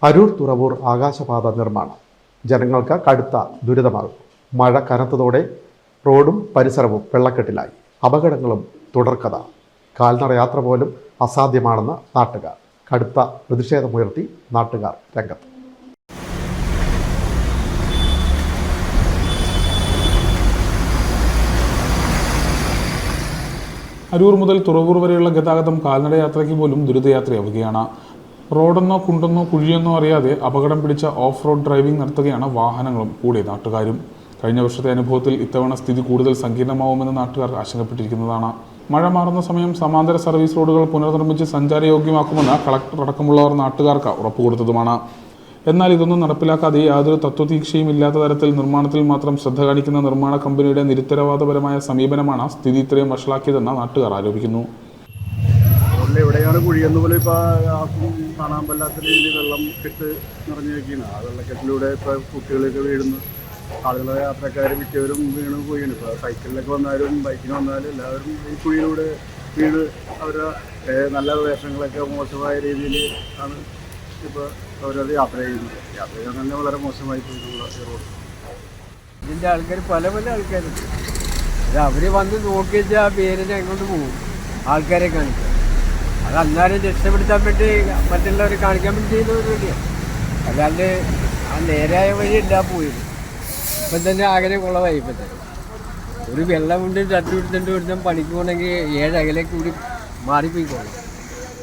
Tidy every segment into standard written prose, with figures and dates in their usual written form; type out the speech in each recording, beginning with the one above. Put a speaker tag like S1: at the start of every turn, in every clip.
S1: അരൂർ തുറവൂർ ആകാശപാത നിർമ്മാണം ജനങ്ങൾക്ക് കടുത്ത ദുരിതമാകും. മഴ കനത്തതോടെ റോഡും പരിസരവും വെള്ളക്കെട്ടിലായി. അപകടങ്ങളും തുടർക്കഥ. കാൽനട യാത്ര പോലും അസാധ്യമാണെന്ന് നാട്ടുകാർ. കടുത്ത പ്രതിഷേധമുയർത്തി നാട്ടുകാർ രംഗത്ത്.
S2: അരൂർ മുതൽ തുറവൂർ വരെയുള്ള ഗതാഗതം കാൽനടയാത്രയ്ക്ക് പോലും ദുരിതയാത്രയാവുകയാണ്. റോഡെന്നോ കുണ്ടെന്നോ കുഴിയെന്നോ അറിയാതെ അപകടം പിടിച്ച ഓഫ് റോഡ് ഡ്രൈവിംഗ് നടത്തുകയാണ് വാഹനങ്ങളും കൂടെ നാട്ടുകാരും. കഴിഞ്ഞ വർഷത്തെ അനുഭവത്തിൽ ഇത്തവണ സ്ഥിതി കൂടുതൽ സങ്കീർണമാവുമെന്ന് നാട്ടുകാർ ആശങ്കപ്പെട്ടിരിക്കുന്നതാണ്. മഴ മാറുന്ന സമയം സമാന്തര സർവീസ് റോഡുകൾ പുനർനിർമ്മിച്ച് സഞ്ചാരയോഗ്യമാക്കുമെന്ന് കളക്ടർ അടക്കമുള്ളവർ നാട്ടുകാർക്ക് ഉറപ്പുകൊടുത്തതുമാണ്. എന്നാൽ ഇതൊന്നും നടപ്പിലാക്കാതെ യാതൊരു തത്വദീക്ഷയും ഇല്ലാത്ത തരത്തിൽ നിർമ്മാണത്തിൽ മാത്രം ശ്രദ്ധ കാണിക്കുന്ന നിർമ്മാണ കമ്പനിയുടെ നിരുത്തരവാദപരമായ സമീപനമാണ് സ്ഥിതി ഇത്രയും വഷളാക്കിയതെന്ന് നാട്ടുകാർ ആരോപിക്കുന്നു.
S3: എവിടെയാണ് കുഴിയെന്ന് പോലും ഇപ്പോൾ കാണാൻ പറ്റാത്ത രീതിയിൽ വെള്ളം കെട്ട് നിറഞ്ഞിരിക്കുകയാണ്. ആ വെള്ളക്കെട്ടിലൂടെ ഇപ്പോൾ കുട്ടികളൊക്കെ വീഴുന്നു, ആളുകളെ യാത്രക്കാർ മിക്കവരും വീണ് പോവുകയാണ്. ഇപ്പോൾ സൈക്കിളിലൊക്കെ വന്നാലും ബൈക്കിന് വന്നാലും എല്ലാവരും ഈ കുഴിയിലൂടെ വീണ് അവരുടെ നല്ല വേഷങ്ങളൊക്കെ മോശമായ രീതിയിൽ ആണ് ഇപ്പോൾ അവരത് യാത്ര ചെയ്യുന്നത്. യാത്ര ചെയ്യാൻ തന്നെ വളരെ മോശമായി പോയിട്ടുള്ള റോഡ്.
S4: ഇതിൻ്റെ ആൾക്കാർ പല ആൾക്കാരുണ്ട്. അവർ വന്ന് നോക്കി വെച്ചാൽ ആ പേരിനെ അങ്ങോട്ട് പോകും, ആൾക്കാരെ കാണിക്കും. അത് അന്നാലും രക്ഷപ്പെടുത്താൻ വേണ്ടി മറ്റുള്ളവരെ കാണിക്കാൻ വേണ്ടി ചെയ്യുന്ന പരിപാടിയാണ്. അല്ലാണ്ട് ആ നേരായ വഴി ഇല്ലാ പോയത്. ഇപ്പം തന്നെ ആകെ കുളമായി. ഇപ്പം തന്നെ ഒരു വെള്ളം കൊണ്ട് തട്ടുപിടുത്തേണ്ടി വരുന്ന പണിക്ക് പോകണമെങ്കിൽ 7 അകലേക്ക് കൂടി മാറിപ്പോയിക്കോളും.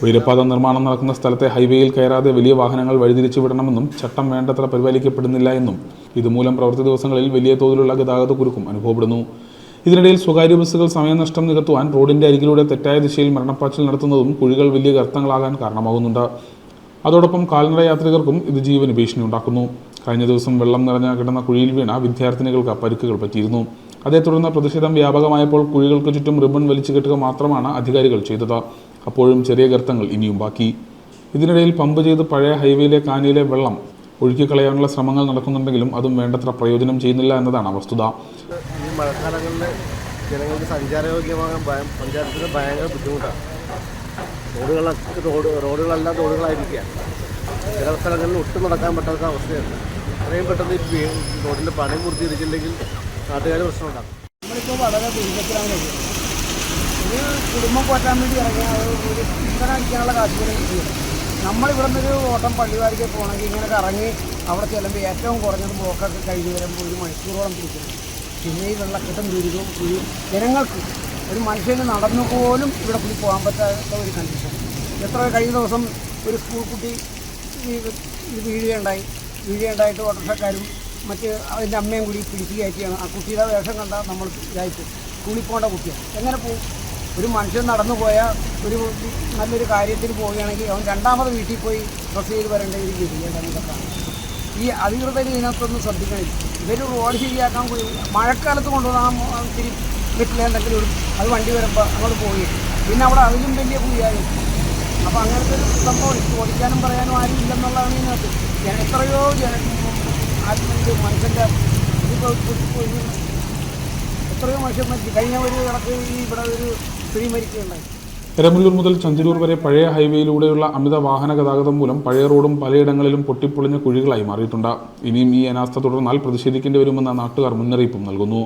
S2: ഉയരപ്പാത നിർമ്മാണം നടക്കുന്ന സ്ഥലത്തെ ഹൈവേയിൽ കയറാതെ വലിയ വാഹനങ്ങൾ വഴിതിരിച്ചു വിടണമെന്നും ചട്ടം വേണ്ടത്ര പരിപാലിക്കപ്പെടുന്നില്ല എന്നും ഇതുമൂലം പ്രവൃത്തി ദിവസങ്ങളിൽ വലിയ തോതിലുള്ള ഗതാഗത കുരുക്കും അനുഭവപ്പെടുന്നു. ഇതിനിടയിൽ സ്വകാര്യ ബസ്സുകൾ സമയനഷ്ടം നികത്തുവാൻ റോഡിന്റെ അരികിലൂടെ തെറ്റായ ദിശയിൽ മരണപ്പാച്ചിൽ നടത്തുന്നതും കുഴികൾ വലിയ ഗർത്തങ്ങളാകാൻ കാരണമാകുന്നുണ്ട്. അതോടൊപ്പം കാൽനട യാത്രികർക്കും ഇത് ജീവന് ഭീഷണി ഉണ്ടാക്കുന്നു. കഴിഞ്ഞ ദിവസം വെള്ളം നിറഞ്ഞ കിടന്ന കുഴിയിൽ വീണ വിദ്യാർത്ഥിനികൾക്ക് പരിക്കുകൾ പറ്റിയിരുന്നു. അതേ തുടർന്ന് പ്രതിഷേധം വ്യാപകമായപ്പോൾ കുഴികൾക്ക് ചുറ്റും റിബൺ വലിച്ചു കെട്ടുക മാത്രമാണ് അധികാരികൾ ചെയ്തത്. അപ്പോഴും ചെറിയ ഗർത്തങ്ങൾ ഇനിയും ബാക്കി. ഇതിനിടയിൽ പമ്പ് ചെയ്ത് പഴയ ഹൈവേയിലെ കാനിയിലെ വെള്ളം ഒഴുക്കിക്കളയാനുള്ള ശ്രമങ്ങൾ നടക്കുന്നുണ്ടെങ്കിലും അതും വേണ്ടത്ര പ്രയോജനം ചെയ്യുന്നില്ല എന്നതാണ് വസ്തുത.
S3: ഈ മഴക്കാലങ്ങളിൽ ജനങ്ങൾക്ക് സഞ്ചാരയോഗ്യമാകാൻ പഞ്ചായത്തിന് ഭയങ്കര ബുദ്ധിമുട്ടാണ്. റോഡുകളെല്ലാം റോഡുകളായിരിക്കുക. ചില സ്ഥലങ്ങളിൽ ഒട്ടും നടക്കാൻ പറ്റാത്ത അവസ്ഥയാണ്. എത്രയും പെട്ടെന്ന് ഈ റോഡിൻ്റെ പണി പൂർത്തീകരിച്ചില്ലെങ്കിൽ നാട്ടുകാർ പ്രശ്നമുണ്ടാകും.
S4: നമ്മളിപ്പോൾ വളരെ ദുരിതത്തിലാണ് കഴിയുന്നത്. ഒരു കുടുംബം പോറ്റാൻ വേണ്ടി ഇറങ്ങിയ ഒരു ചിക്കൻ അടിക്കാനുള്ള കാശുപോലെ കിട്ടിയത്. നമ്മളിവിടെ നിന്നൊരു ഓട്ടം പള്ളിവാരിക്ക് പോകണമെങ്കിൽ ഇങ്ങനെ കറങ്ങി അവിടെ ചെല്ലുമ്പോൾ ഏറ്റവും കുറഞ്ഞത് ബ്ലോക്കൊക്കെ കഴിഞ്ഞ് വരുമ്പോൾ 1 മണിക്കൂറോളം പിടിക്കുന്നു. പിന്നെ ഈ വെള്ളക്കെട്ടും ദുരിതവും കുഴിയും ജനങ്ങൾക്ക് ഒരു മനുഷ്യന് നടന്നു പോലും ഇവിടെ കൂടി പോകാൻ പറ്റാത്ത ഒരു കണ്ടീഷൻ. എത്ര കഴിഞ്ഞ ദിവസം ഒരു സ്കൂൾ കുട്ടി വീഴുകയുണ്ടായിട്ട് ഓട്ടോറിക്ഷക്കാരും മറ്റ് അതിൻ്റെ അമ്മയും കൂടി പിടിച്ച് കയറ്റിയാണ്. ആ കുട്ടിയുടെ വേഷം കണ്ടാൽ നമ്മൾ ഇതായിട്ട് സ്കൂളിൽ പോകേണ്ട കുട്ടിയാണ്. എങ്ങനെ പോകും? ഒരു മനുഷ്യൻ നടന്നു പോയാൽ ഒരു നല്ലൊരു കാര്യത്തിന് പോവുകയാണെങ്കിൽ അവൻ രണ്ടാമത് വീട്ടിൽ പോയി ഡ്രസ്സ് ചെയ്ത് വരേണ്ട ഒരു ഗതികേടാണ്. ഈ അധികൃതർ ഇതിനകത്തൊന്നും ശ്രദ്ധിക്കണില്ല. ഇവർ റോഡ് ശരിയാക്കാൻ പോയി മഴക്കാലത്ത് കൊണ്ടുവന്നാൽ ഇത്തിരി വീട്ടിൽ എന്തെങ്കിലും അത് വണ്ടി വരുമ്പോൾ അങ്ങോട്ട് പോയി പിന്നെ അവിടെ അതിലും വലിയ കുഴിയായി. അപ്പോൾ അങ്ങനത്തെ ഒരു സംഭവം ഓടിക്കാനും പറയാനും ആരും ഇല്ലെന്നുള്ളതാണ് ഇതിനകത്ത്. എത്രയോ മനുഷ്യൻ്റെ എത്രയോ മനുഷ്യൻ മരിച്ചു. കഴിഞ്ഞ ഒരു ഇടയ്ക്ക് ഇവിടെ ഒരു സ്ത്രീ മരിക്കുകയുണ്ടായി.
S2: എരമല്ലൂർ മുതൽ ചന്തിരൂർ വരെ പഴയ ഹൈവേയിലൂടെയുള്ള അമിത വാഹന ഗതാഗതം മൂലം പഴയ റോഡും പലയിടങ്ങളിലും പൊട്ടിപ്പൊളിഞ്ഞ കുഴികളായി മാറിയിട്ടുണ്ട്. ഇനിയും ഈ അനാസ്ഥ തുടർന്നാൽ പ്രതിഷേധിക്കേണ്ടി വരുമെന്ന് നാട്ടുകാർ മുന്നറിയിപ്പും നൽകുന്നു.